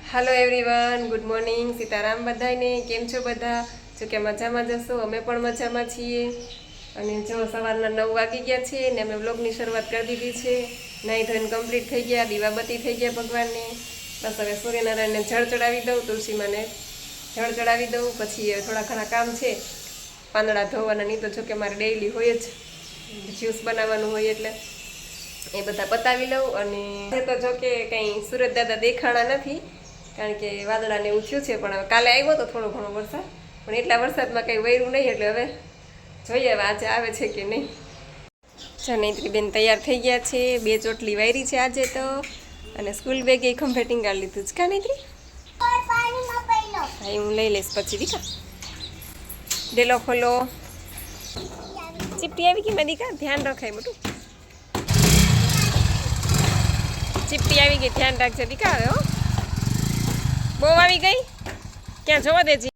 Hello everyone, good morning, Sitaram बधाने। केम छो बधा? जो कि मजामां जशो, अमे पण मजामां छीए। अने जो सवाરના 9 वागी गया छे ने अमे व्लॉगनी शरूआत कर दीधी छे। नाई धोईने कम्प्लीट थई गया, दीवाबत्ती थई गया भगवानने। बस हवे सूर्यनारायणने जळ चढ़ावी दઉં, तुलसी माने जळ चढ़ावी दઉં। पछी थोड़ा घणा काम छे, પાંદડા ધોવાના, नहीं तो जो कि मारे डेली होय ज ज्यूस बनाववानुं होय એટલે એ બધા પતાવી લઉં। અને તો જો કે કંઈ સુરત દાદા દેખાણા નથી, કારણ કે વાદળાને એવું થયું છે। પણ હવે કાલે આવ્યો તો થોડો ઘણો વરસાદ, પણ એટલા વરસાદમાં કંઈ વૈરું નહીં, એટલે હવે જોઈએ હવે આજે આવે છે કે નહીં। જનૈત્રીબેન તૈયાર થઈ ગયા છે, 2 ચોટલી વાયરી છે આજે તો, અને સ્કૂલ બેગ એ ખંભે ટીંગાડી લીધું છે। કા નૈત્રી? હા, હું લઈ લઈશ પછી। દીકા ડેલો ખોલો। ચીપટી આવી ગઈ મેં દીકા, ધ્યાન રખાય બધું। ચીપટી આવી ગઈ, ધ્યાન રાખજે દીકા। હવે હો, બહુ આવી ગઈ, ક્યાં જોવા દેજી।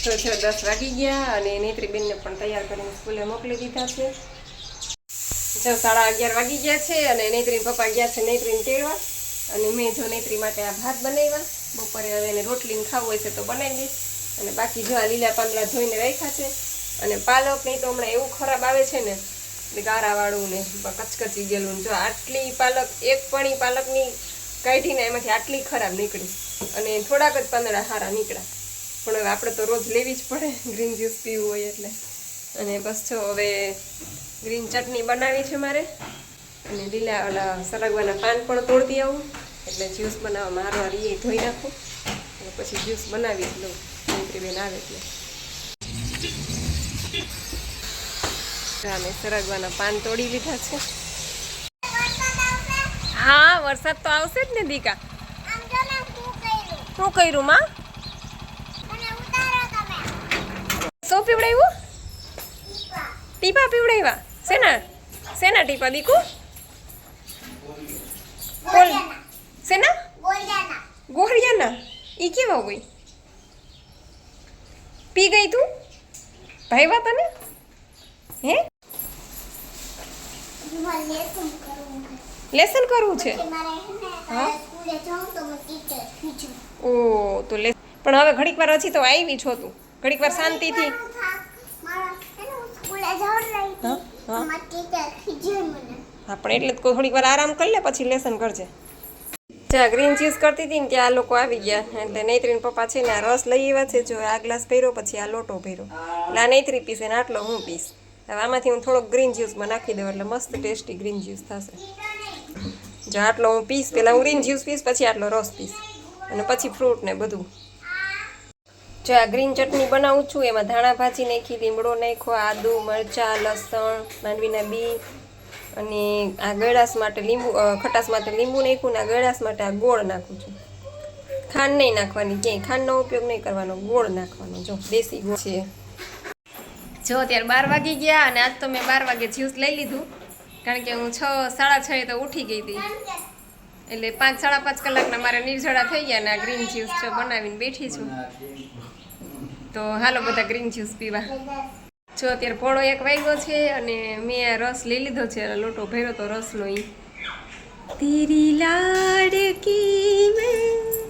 તો 10 વાગી ગયા અને નેત્રીબેનને પણ તૈયાર કરીને સ્કૂલે મોકલી દીધા છે। જો 11:30 વાગી ગયા છે અને નેત્રીના પપ્પા ગયા છે નેત્રીને તેડવા। અને મેં જો નેત્રી માટે આ ભાત બનાવ્યા, બપોરે હવે એને રોટલીને ખાવું હોય છે તો બનાવી દઈશ। અને બાકી જો આ લીલા પાંદડા ધોઈને રાખ્યા છે। અને પાલક નહીં તો હમણાં એવું ખરાબ આવે છે ને, ગારાવાળું ને કચકચી ગયેલું। જો આટલી પાલક, એક પણી પાલકની કાઢીને એમાંથી આટલી ખરાબ નીકળી, અને થોડાક જ પાંદડા સારા નીકળ્યા। પણ હવે આપણે તો રોજ લેવી જ પડે, ગ્રીન જ્યુસ પીવું હોય એટલે। અને બસ જો હવે ગ્રીન ચટણી બનાવી છે મારે, અને લીલા ઓલા સરગવાના પાન પણ તોડતી આવું, એટલે જ્યુસ બનાવવામાં હારવાર એ ધોઈ નાખું અને પછી જ્યુસ બનાવી લઉં, નેત્રીબેન આવે એટલે। મેં સરગવાના પાન તોડી લીધા છે। હા, વરસાદ તો આવશે જ ને દીકા। શું કર્યું માં? શું પીવડાવ્યું? ટીપા પીવડાવ્યા? શેના શેના ટીપા દીકુ? બોલ, શેના? ગોળિયાના? ઈ કેવા હોય? પી ગઈ તું? ભાઈવા તને? હે, લેસન કરવું છે? ઓ તો પણ હવે ઘડીક વાર હજી તો આવી છો તું, ઘડીક વાર શાંતિથી। હા, પણ એટલે જ થોડીક વાર આરામ કરી લે, પછી લેસન કરજે। જ્યાં ગ્રીન જ્યુસ કરતી હતી ને ત્યાં આ લોકો આવી ગયા, એટલે નેત્રીના પપ્પા છે ને આ રસ લઈ આવ્યા છે। જો આ ગ્લાસ ભર્યો, પછી આ લોટો ભર્યો, એટલે આ નેત્રી પીશે ને આટલો હું પીશ। હવે આમાંથી હું થોડોક ગ્રીન જ્યુસમાં નાખી દઉં, એટલે મસ્ત ટેસ્ટી ગ્રીન જ્યુસ થશે। જો આટલો હું પીશ, પહેલાં હું ગ્રીન જ્યુસ પીશ, પછી આટલો રસ પીશ, અને પછી ફ્રૂટ ને બધું। જો આ ગ્રીન ચટણી બનાવું છું, એમાં ધાણા ભાજી નાખી, લીમડો નાખ્યો, આદુ, મરચાં, લસણ, માંડવીના બી, અને આ ગળાશ માટે લીંબુ, ખટાશ માટે લીંબુ નાખ્યું, ને આ ગળાશ માટે આ ગોળ નાખું છું। ખાંડ નહીં નાખવાની, ક્યાંય ખાંડનો ઉપયોગ નહીં કરવાનો, ગોળ નાખવાનો। જો દેશી ગોળ છે। જો અત્યારે 12 વાગી ગયા, અને આજ તો મેં 12 વાગે જ્યુસ લઈ લીધું, કારણ કે હું 6, 6:30 તો ઉઠી ગઈ હતી, એટલે 5, 5.5 કલાકના મારે નિર્જળા થઈ ગયા, અને આ ગ્રીન જ્યુસ જો બનાવીને બેઠી છું। તો હાલો બધા ગ્રીન જ્યુસ પીવા। જો અત્યારે 1:30 વાગ્યો છે, અને મેં આ રસ લઈ લીધો છે, લોટો ભર્યો તો રસનો। ઈ તેરી લાડકી મેં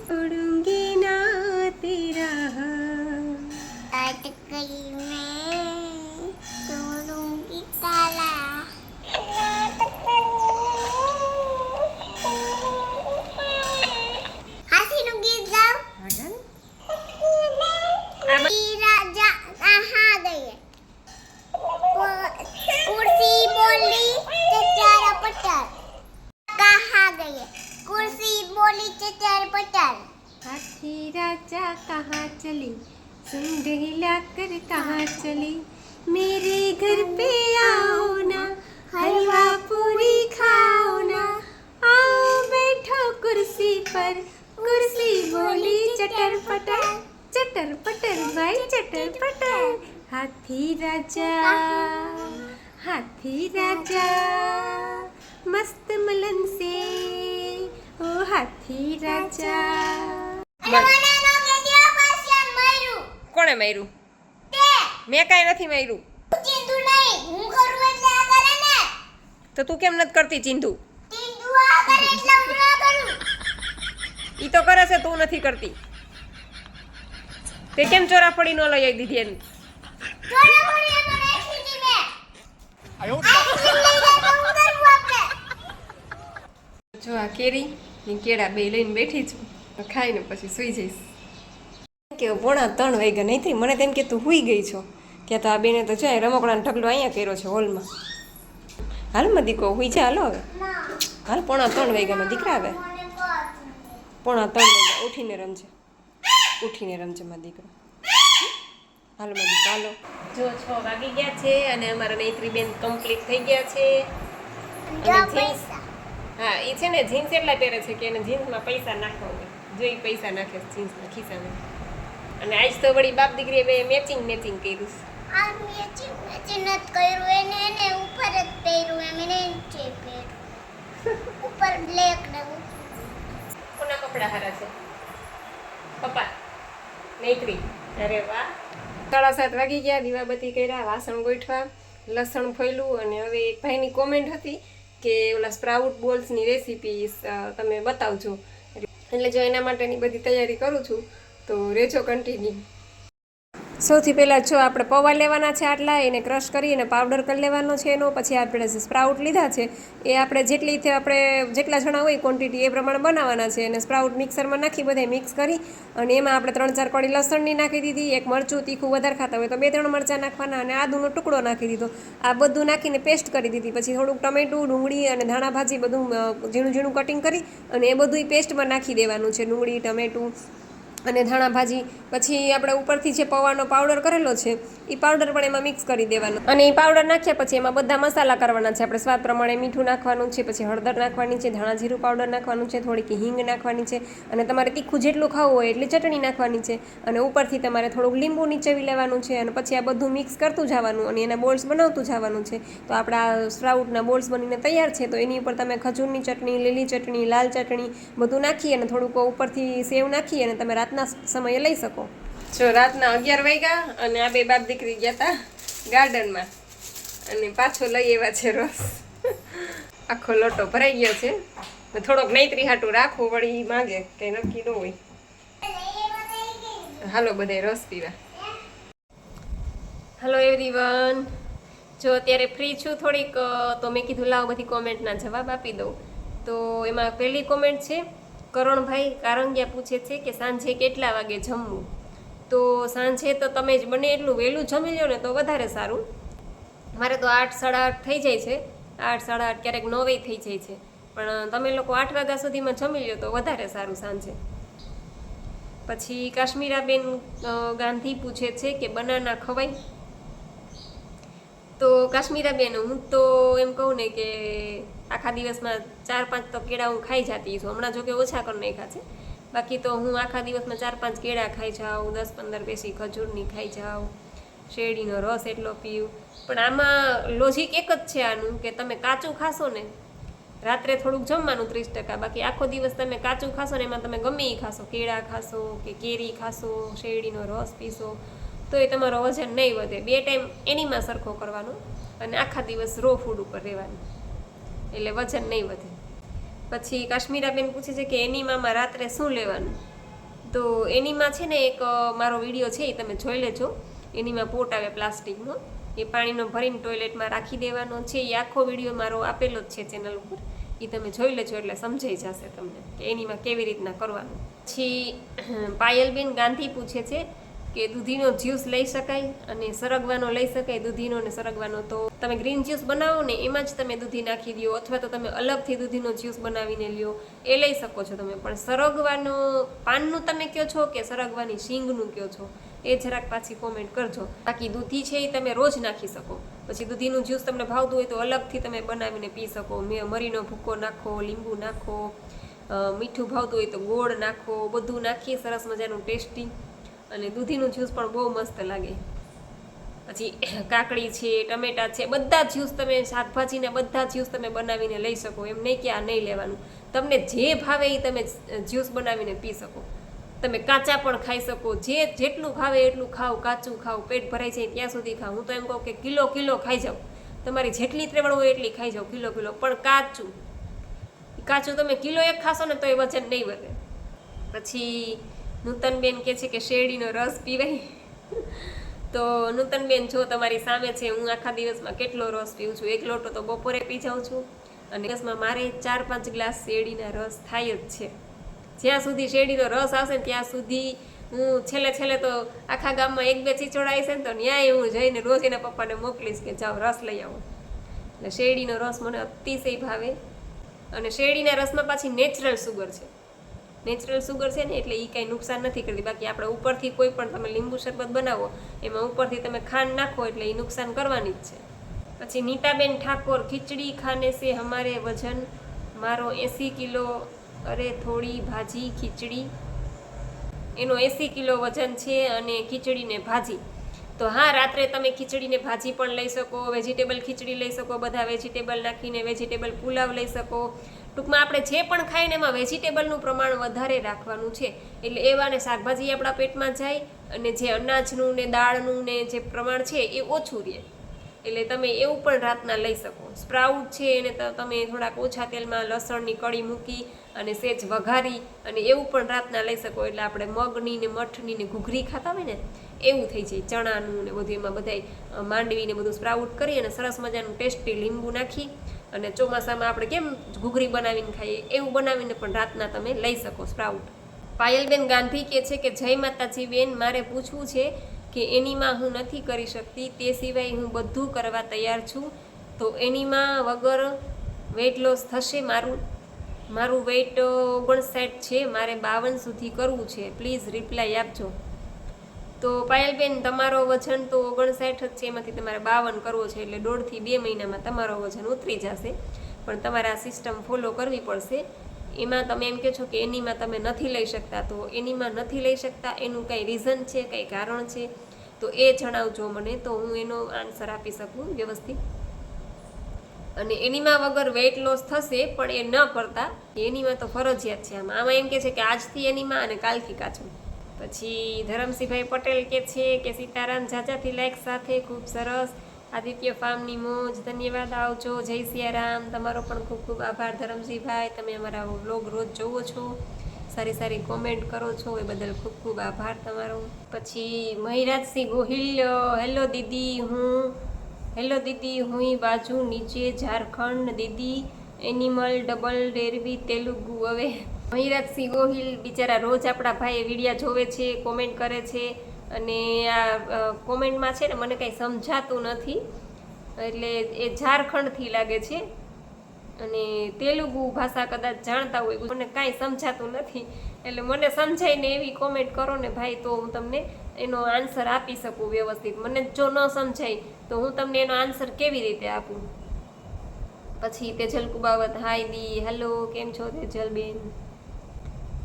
છોડુંગી ના તેરા अटकली में तोड़ूंगी ताला। हाथी नु गीत गाओ। राजा कहाँ गए? कुर्सी बोली चचार पटर। कहाँ गए? कुर्सी बोली चचार पटर। हाथी राजा कहाँ चली, सुंडेला कर कहाँ चली, मेरे घर पे आओ ना, हलवा पूरी खाओ ना, आओ बैठो कुर्सी पर, कुर्सी बोली चटर पटर, चटर पटर भाई चटर पटर। हाथी राजा मस्त मलन से, ओ हाथी राजा। કોણે માર્યું? મેં કાંઈ નથી માર્યું। ચિંતુ નહીં, હું કરું એટલે આ કરે ને। તો તું કેમ નથી કરતી ચિંતુ? ચિંતુ આ કરે એટલે હું ના કરું। ઈ ઈ તો કરે છે, તું નથી કરતી. તે કેમ ચોરાફળી ન લઈ આવી દીધી એની? જો આ કેરી ને કેળા બે લઈને બેઠી છું, ખાઈને પછી સુઈ જઈશ. કે 2:45 વાગ્યા નહીં, મને તેમ કે તું સુઈ ગઈ છો. ત્યાં તો આ બેને તો જાય રમકડાનો ઢગલો અહીંયા કર્યો છે હોલમાં. હાલમાં દીકો સુઈ જા, હાલો હવે હાલ. 2:45 વાગ્યામાં દીકરા આવે. 2:45 વાગ્યા ઉઠીને રમજે, ઉઠીને રમજે મારા દીકરો. હાલો મારા દીકરો હાલો. જો 6 વાગી ગયા છે અને અમારા નૈત્રી બેન કમ્પ્લીટ થઈ ગયા છે. હા, એ છે ને જીન્સ એટલા પહેરે છે કે એને જીન્સમાં પૈસા નાખવા હોય, જો એ પૈસા નાખે છે જીન્સના ખિસ્સામાં. અને આજ તો વળી બાપ દીકરીએ બે મેચિંગ કર્યું. આ મેચિંગ નથી કર્યું, એને ઉપર જ પહેર્યું, એમ એને નીચે પહેર્યું. ઉપર બ્લેક ને કોના કપડા હારા છે? પપ્પા નૈત્રી. અરે વાહ. 7:30 વાગી ગયા, દીવાબત્તી કર્યા, વાસણ ગોઠવા, લસણ ફોલ્યું. અને હવે એક ભાઈની કોમેન્ટ હતી કે ઓલા સ્પ્રાઉટ બોલ્સની રેસીપી તમે બતાવજો, એટલે જો એના માટેની બધી તૈયારી કરું છું, તો રેજો કન્ટિન્યુ. સૌથી પહેલાં જો આપણે પૌવા લેવાના છે આટલા, એને ક્રશ કરી અને પાવડર કરી લેવાનો છે એનો. પછી આપણે જે સ્પ્રાઉટ લીધા છે એ આપણે જેટલા જણા હોય ક્વોન્ટિટી એ પ્રમાણે બનાવવાના છે. અને સ્પ્રાઉટ મિક્સરમાં નાખી બધે મિક્સ કરી અને એમાં આપણે 3-4 કળી લસણની નાખી દીધી, એક મરચું તીખું વધારે ખાતા હોય તો 2-3 મરચાં નાખવાના, અને આદુનો ટુકડો નાખી દીધો. આ બધું નાખીને પેસ્ટ કરી દીધી. પછી થોડુંક ટમેટું, ડુંગળી અને ધાણા ભાજી બધું ઝીણું ઝીણું કટિંગ કરી અને એ બધું પેસ્ટમાં નાખી દેવાનું છે, ડુંગળી, ટમેટું અને ધાણા ભાજી. પછી આપણે ઉપરથી જે પૌવાનો પાવડર કરેલો છે એ પાવડર પણ એમાં મિક્સ કરી દેવાનો. અને એ પાવડર નાખ્યા પછી એમાં બધા મસાલા કરવાના છે. આપણે સ્વાદ પ્રમાણે મીઠું નાખવાનું છે, પછી હળદર નાખવાની છે, ધાણા જીરું પાવડર નાખવાનું છે, થોડીક હિંગ નાખવાની છે, અને તમારે તીખું જેટલું ખાવું હોય એટલી ચટણી નાખવાની છે. અને ઉપરથી તમારે થોડુંક લીંબુ નીચેવી લેવાનું છે. અને પછી આ બધું મિક્સ કરતું જવાનું અને એના બોલ્સ બનાવતું જવાનું છે. તો આપણા સ્પ્રાઉટના બોલ્સ બનીને તૈયાર છે. તો એની ઉપર તમે ખજૂરની ચટણી, લીલી ચટણી, લાલ ચટણી બધું નાખી અને થોડુંક ઉપરથી સેવ નાખી અને તમે રાતના સમયે લઈ શકો. જો રાતના 11 વાગ્યા અને આ બે બાપ દીકરી ગયા હતા ગાર્ડનમાં અને પાછો લઈ આવ્યા છે રસ. આખો લોટો ભરાઈ ગયો છે. થોડોક નૈત્રી હાટું રાખવું વળી માંગે, કંઈ નક્કી ન હોય. હાલો બધાય રસ પીવા. Hello everyone. જો અત્યારે ફ્રી છું થોડીક, તો મેં કીધું લાવ બધી કોમેન્ટના જવાબ આપી દઉં. તો એમાં પહેલી કોમેન્ટ છે કરણભાઈ કારંગિયા પૂછે છે કે સાંજે કેટલા વાગે જમવું? તો સાંજે તો તમે જ બને એટલું વહેલું જમી લો ને તો વધારે સારું. મારે તો 8, 8:30 થઈ જાય છે, 8, 8:30 ક્યારેક 9 થઈ જાય છે, પણ તમે લોકો 8 વાગ્યા સુધીમાં જમી લો તો વધારે સારું સાંજે. પછી કાશ્મીરાબેન ગાંધી પૂછે છે કે બનાના ખવાય? તો કાશ્મીરાબેન હું તો એમ કહું ને કે આખા દિવસમાં 4-5 તો કેળા હું ખાઈ જતી છું. હમણાં જો કે ઓછા કરી નાખ્યા છે, બાકી તો હું આખા દિવસમાં 4-5 કેળા ખાઈ જાઉં, 10-15 પેસી ખજૂરની ખાઈ જાઉં, શેરડીનો રસ એટલો પીવું. પણ આમાં લોજિક એક જ છે આનું કે તમે કાચું ખાશો ને, રાત્રે થોડુંક જમવાનું 30%, બાકી આખો દિવસ તમે કાચું ખાશો ને એમાં તમે ગમે એ ખાશો, કેળા ખાશો કે કેરી ખાશો, શેરડીનો રસ પીશો, તો એ તમારો વજન નહીં વધે. 2 ટાઈમ એનીમાં સરખો કરવાનો અને આખા દિવસ રો ફૂડ ઉપર રહેવાનું, એટલે વજન નહીં વધે. પછી કાશ્મીરાબેન પૂછે છે કે એનીમાં રાત્રે શું લેવાનું? તો એનીમાં છે ને એક મારો વિડીયો છે એ તમે જોઈ લેજો. એનીમાં પોટ આવે પ્લાસ્ટિકનો, એ પાણીનો ભરીને ટોયલેટમાં રાખી દેવાનો છે. એ આખો વિડીયો મારો આપેલો જ છે ચેનલ ઉપર, એ તમે જોઈ લેજો એટલે સમજાઈ જશે તમને કે એનીમાં કેવી રીતના કરવાનું. પછી પાયલબેન ગાંધી પૂછે છે કે દૂધીનો જ્યુસ લઈ શકાય અને સરગવાનો લઈ શકાય? દૂધીનો અને સરગવાનો તો તમે ગ્રીન જ્યુસ બનાવો ને એમાં જ તમે દૂધી નાખી દો, અથવા તો તમે અલગથી દૂધીનો જ્યુસ બનાવીને લ્યો, એ લઈ શકો છો તમે. પણ સરગવાનો પાનનું તમે કહો છો કે સરગવાની શીંગનું કહો છો એ જરાક પાછી કોમેન્ટ કરજો. બાકી દૂધી છે એ તમે રોજ નાખી શકો. પછી દૂધીનું જ્યુસ તમને ભાવતું હોય તો અલગથી તમે બનાવીને પી શકો. મરીનો ભૂકો નાખો, લીંબુ નાખો, મીઠું ભાવતું હોય તો ગોળ નાખો, બધું નાખી સરસ મજાનું ટેસ્ટી. અને દૂધીનું જ્યુસ પણ બહુ મસ્ત લાગે. પછી કાકડી છે, ટમેટા છે, બધા જ્યુસ તમે શાકભાજીના બધા જ્યુસ તમે બનાવીને લઈ શકો. એમ નહીં કે આ નહીં લેવાનું, તમને જે ભાવે એ તમે જ્યુસ બનાવીને પી શકો. તમે કાચા પણ ખાઈ શકો, જેટલું ભાવે એટલું ખાવ, કાચું ખાવ, પેટ ભરાઈ જાય ત્યાં સુધી ખાવ. હું તો એમ કહું કે કિલો ખાઈ જાઓ, તમારી જેટલી ત્રેવડ હોય એટલી ખાઈ જાઓ, કિલો. પણ કાચું તમે કિલો 1 ખાશો ને તો એ વજન નહીં વધે. પછી નૂતનબેન કહે છે કે શેરડીનો રસ પીવાય. તો નૂતનબેન જો તમારી સામે છે, હું આખા દિવસમાં કેટલો રસ પીઉં છું. 1 લોટો તો બપોરે પી જાઉં છું અને દિવસમાં મારે 4-5 ગ્લાસ શેરડીના રસ થાય જ છે. જ્યાં સુધી શેરડીનો રસ આવશે ને ત્યાં સુધી હું છેલ્લે તો આખા ગામમાં 1-2 ચીચોડા આવશે ને તો ન્યાય હું જઈને રોજ એના પપ્પાને મોકલીશ કે જાઓ રસ લઈ આવો. એટલે શેરડીનો રસ મને અતિશય ભાવે. અને શેરડીના રસમાં પાછી નેચરલ સુગર છે. નેચરલ સુગર છે ને એટલે એ કાંઈ નુકસાન નથી કરતી. બાકી આપણે ઉપરથી કોઈ પણ તમે લીંબુ શરબત બનાવો એમાં ઉપરથી તમે ખાંડ નાખો એટલે એ નુકસાન કરવાની જ છે. પછી નીતાબેન ઠાકોર, ખીચડી ખાને સે હમારે વજન, મારો 80 કિલો, અરે થોડી ભાજી ખીચડી. એનો 80 કિલો વજન છે અને ખીચડીને ભાજી. તો હા, રાત્રે તમે ખીચડીને ભાજી પણ લઈ શકો, વેજીટેબલ ખીચડી લઈ શકો, બધા વેજીટેબલ નાખીને વેજીટેબલ પુલાવ લઈ શકો. ટૂંકમાં આપણે જે પણ ખાઈએ ને એમાં વેજીટેબલનું પ્રમાણ વધારે રાખવાનું છે. એટલે એવા ને શાકભાજી આપણા પેટમાં જાય અને જે અનાજનું ને દાળનું ને જે પ્રમાણ છે એ ઓછું રહે. એટલે તમે એવું પણ રાતના લઈ શકો. સ્પ્રાઉટ છે એને તમે થોડાક ઓછા તેલમાં લસણની કળી મૂકી અને સેજ વઘારી અને એવું પણ રાતના લઈ શકો. એટલે આપણે મગની ને મઠની ને ઘૂઘરી ખાતા હોય ને એવું થઈ જાય. ચણાનું ને બધું એમાં બધાય માંડવી ને બધું સ્પ્રાઉટ કરી અને સરસ મજાનું ટેસ્ટી લીંબુ નાખી અને ચોમાસામાં આપણે કેમ ઘૂઘરી બનાવીને ખાઈએ એવું બનાવીને પણ રાતના તમે લઈ શકો સ્પ્રાઉટ. પાયલબેન ગાંધી કહે છે કે જય માતાજી બેન, મારે પૂછવું છે કે એનીમાં હું નથી કરી શકતી, તે સિવાય હું બધું કરવા તૈયાર છું. તો એનીમાં વગર વેઇટ લોસ થશે? મારું વેઇટ 59 છે, મારે 52 સુધી કરવું છે, પ્લીઝ રિપ્લાય આપજો. તો પાયલબેન, તમારો વજન તો 59 જ છે, એમાંથી તમારે 52 કરવો છે. એટલે 1.5 થી 2 મહિનામાં તમારો વજન ઉતરી જશે. પણ તમારે આ સિસ્ટમ ફોલો કરવી પડશે. એમાં તમે એમ કહો છો કે એનીમાં તમે નથી લઈ શકતા, તો એનીમાં નથી લઈ શકતા એનું કંઈ રીઝન છે, કંઈ કારણ છે તો એ જણાવજો મને, તો હું એનો આન્સર આપી શકું વ્યવસ્થિત. અને એનીમાં વગર વેઇટ લોસ થશે પણ એ ન કરતા, એનીમાં તો ફરજિયાત છે. આમાં એમ કહે છે કે આજથી એનીમાં અને કાલથી કાચું. પછી ધરમસિંહભાઈ પટેલ કહે છે કે સીતારામ, જાજાથી લાઈક સાથે, ખૂબ સરસ. આદિત્ય ફાર્મની મોજ, ધન્યવાદ, આવજો, જય સિયારામ. તમારો પણ ખૂબ ખૂબ આભાર ધરમસિંહભાઈ, તમે અમારા વ્લોગ રોજ જોવો છો, સારી કોમેન્ટ કરો છો, એ બદલ ખૂબ ખૂબ આભાર તમારો. પછી મહિરાજસિંહ ગોહિલ, હેલો દીદી, હું બાજુ નીચે ઝારખંડ, દીદી એનિમલ ડબલ ડેરવી તેલુગુ. હવે મહિરાજસિંહ ગોહિલ બિચારા રોજ આપણા ભાઈ વિડીયા જોવે છે, કોમેન્ટ કરે છે અને આ કોમેન્ટમાં છે ને મને કાંઈ સમજાતું નથી. એટલે એ ઝારખંડથી લાગે છે અને તેલુગુ ભાષા કદાચ જાણતા હોય. મને કાંઈ સમજાતું નથી એટલે મને સમજાઈને એવી કોમેન્ટ કરો ને ભાઈ, તો હું તમને એનો આન્સર આપી શકું વ્યવસ્થિત. મને જો ન સમજાય તો હું તમને એનો આન્સર કેવી રીતે આપું. પછી તેજલ કુબાવત, હાય દી, હેલો, કેમ છો તેજલબેન?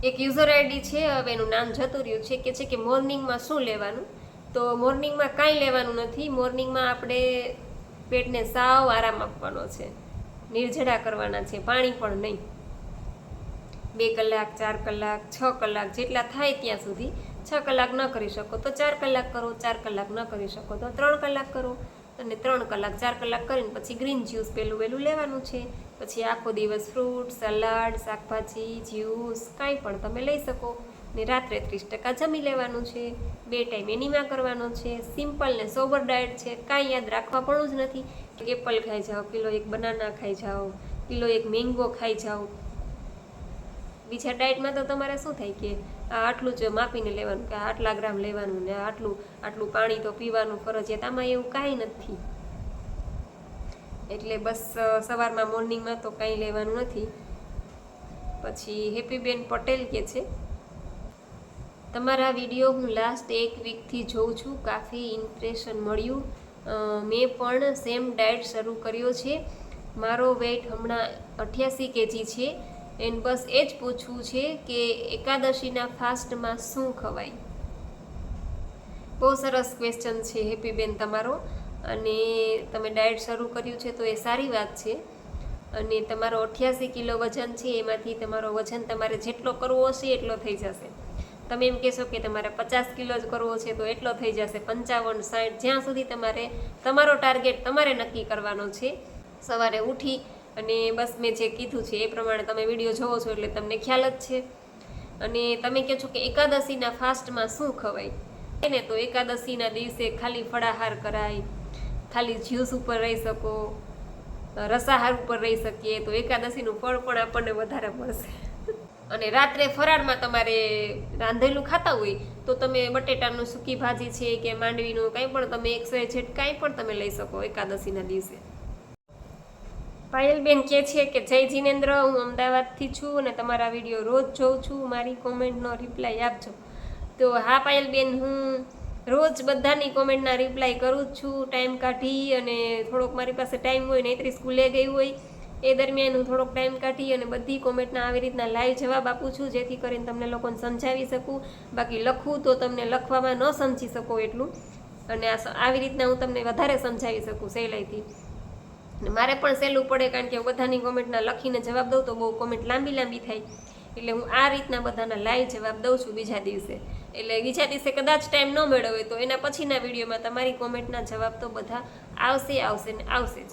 એક યુઝર આઈડી છે, હવે એનું નામ જતું રહ્યું છે, કે મોર્નિંગમાં શું લેવાનું. તો મોર્નિંગમાં કાંઈ લેવાનું નથી. મોર્નિંગમાં આપણે પેટને સાવ આરામ આપવાનો છે, નિર્જળા કરવાના છે, પાણી પણ નહીં. 2 કલાક, 4 કલાક, 6 કલાક જેટલા થાય ત્યાં સુધી. 6 કલાક ન કરી શકો તો 4 કલાક કરો, 4 કલાક ન કરી શકો તો 3 કલાક કરો અને 3 કલાક 4 કલાક કરીને પછી ગ્રીન જ્યુસ પહેલું લેવાનું છે. પછી આખો દિવસ ફ્રૂટ, સલાડ, શાકભાજી, જ્યુસ કાંઈ પણ તમે લઈ શકો. ને રાત્રે 30% જમી લેવાનું છે. 2 ટાઈમ એનીમાં કરવાનો છે. સિમ્પલ ને સોબર ડાયટ છે, કાંઈ યાદ રાખવા પણ જ નથી. એપલ ખાઈ જાઓ, કિલો 1 બનાના ખાઈ જાઓ, કિલો 1 મેંગો ખાઈ જાઓ. બીજા ડાયટમાં તો તમારે શું થાય કે આટલું જ માપીને લેવાનું, કે આટલા ગ્રામ લેવાનું ને આટલું પાણી તો પીવાનું ફરજિયાત. આમાં એવું કાંઈ નથી. એટલે બસ સવારમાં મોર્નિંગમાં તો કાંઈ લેવાનું નથી. પછી હેપીબેન પટેલ કહે છે, તમારા વિડીયો હું લાસ્ટ 1 વીકથી જોઉં છું, કાફી ઇમ્પ્રેશન મળ્યું. મેં પણ સેમ ડાયટ શરૂ કર્યો છે. મારો વેઇટ હમણાં 88 kg છે. એન્ડ બસ એ જ પૂછવું છે કે એકાદશીના ફાસ્ટમાં શું ખવાય. બહુ સરસ ક્વેશ્ચન છે હેપીબેન તમારો. અને તમે ડાયટ શરૂ કર્યું છે તો એ સારી વાત છે. અને તમારો 88 કિલો વજન છે, એમાંથી તમારો વજન તમારે જેટલો કરવો હશે એટલો થઈ જશે. તમે એમ કહેશો કે તમારે 50 કિલો જ કરવો છે તો એટલો થઈ જશે, 55, 60, જ્યાં સુધી તમારો ટાર્ગેટ તમારે નક્કી કરવાનો છે. સવારે ઉઠી અને બસ મેં જે કીધું છે એ પ્રમાણે તમે વિડીયો જોવો છો એટલે તમને ખ્યાલ જ છે. અને તમે કહો છો કે એકાદશીના ફાસ્ટમાં શું ખવાય ને, તો એકાદશીના દિવસે ખાલી ફળાહાર કરાય, ખાલી જ્યુસ ઉપર રહી શકો, રસાહાર ઉપર રહી શકીએ, તો એકાદશીનું ફળ પણ આપણને વધારે મળશે. અને રાત્રે ફરાળમાં તમારે રાંધેલું ખાતા હોય તો તમે બટેટાનું સૂકી ભાજી છે કે માંડવીનું કંઈ પણ તમે XYZ કાંઈ પણ તમે લઈ શકો એકાદશીના દિવસે. પાયલબેન કહે છે કે જય જીનેન્દ્ર, હું અમદાવાદથી છું અને તમારા વિડીયો રોજ જોઉં છું, મારી કોમેન્ટનો રિપ્લાય આપજો. તો હા પાયલબેન, હું રોજ બધાની કોમેન્ટના રિપ્લાય કરું જ છું, ટાઈમ કાઢી. અને થોડોક મારી પાસે ટાઈમ હોય, નહીંતરી સ્કૂલે ગઈ હોય એ દરમિયાન હું થોડોક ટાઈમ કાઢી અને બધી કોમેન્ટના આવી રીતના લાઈવ જવાબ આપું છું, જેથી કરીને તમને લોકોને સમજાવી શકું. બાકી લખું તો તમને લખવામાં ન સમજી શકો એટલું, અને આવી રીતના હું તમને વધારે સમજાવી શકું સહેલાઈથી. મારે પણ સહેલું પડે, કારણ કે હું બધાની કોમેન્ટના લખીને જવાબ દઉં તો બહુ કોમેન્ટ લાંબી થાય, એટલે હું આ રીતના બધાના લાઈવ જવાબ દઉં છું બીજા દિવસે. એટલે બીજા દિવસે કદાચ ટાઈમ ન મેળવે તો એના પછીના વિડીયોમાં તમારી કોમેન્ટના જવાબ તો બધા આવશે ને આવશે જ.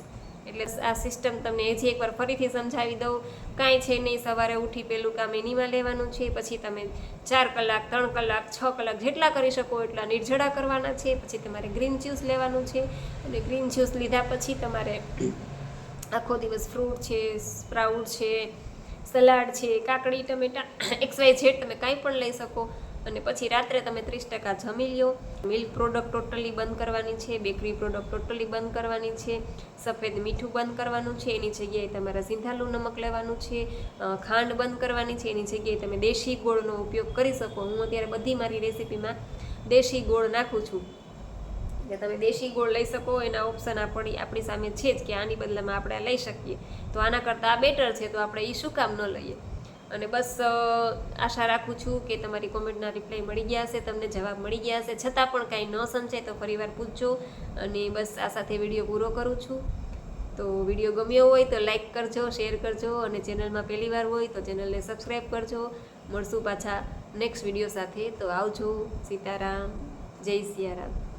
એટલે આ સિસ્ટમ તમને હજી એકવાર ફરીથી સમજાવી દઉં. કાંઈ છે નહીં, સવારે ઉઠી પેલું કામ એનીમાં લેવાનું છે, પછી તમે 4 કલાક 3 કલાક 6 કલાક જેટલા કરી શકો એટલા નિર્જળા કરવાના છે. પછી તમારે ગ્રીન જ્યુસ લેવાનું છે, અને ગ્રીન જ્યુસ લીધા પછી તમારે આખો દિવસ ફ્રૂટ છે, સ્પ્રાઉટ છે, સલાડ છે, કાકડી ટમેટા XYZ તમે કાંઈ પણ લઈ શકો. અને પછી રાત્રે તમે 30% જમી લો. મિલ્ક પ્રોડક્ટ ટોટલી બંધ કરવાની છે, બેકરી પ્રોડક્ટ ટોટલી બંધ કરવાની છે, સફેદ મીઠું બંધ કરવાનું છે, એની જગ્યાએ તમારે સિંધાલું નમક લેવાનું છે, ખાંડ બંધ કરવાની છે, એની જગ્યાએ તમે દેશી ગોળનો ઉપયોગ કરી શકો. હું અત્યારે બધી મારી રેસીપીમાં દેશી ગોળ નાખું છું, કે તમે દેશી ગોળ લઈ શકો. એના ઓપ્શન આપણી સામે છે જ કે આની બદલામાં આપણે આ લઈ શકીએ, તો આના કરતાં આ બેટર છે, તો આપણે એ શું કામ ન લઈએ. અને બસ આશા રાખું છું કે તમારી કોમેન્ટના રિપ્લાય મળી ગયા હશે, તમને જવાબ મળી ગયા હશે. છતાં પણ કાંઈ ન સમજાય તો ફરીવાર પૂછજો. અને બસ આ સાથે વિડીયો પૂરો કરું છું. તો વિડીયો ગમ્યો હોય તો લાઈક કરજો, શેર કરજો, અને ચેનલમાં પહેલી વાર હોય તો ચેનલને સબસ્ક્રાઈબ કરજો. મળશું પાછા નેક્સ્ટ વિડીયો સાથે. તો આવજો. સીતારામ, જય સિયારામ.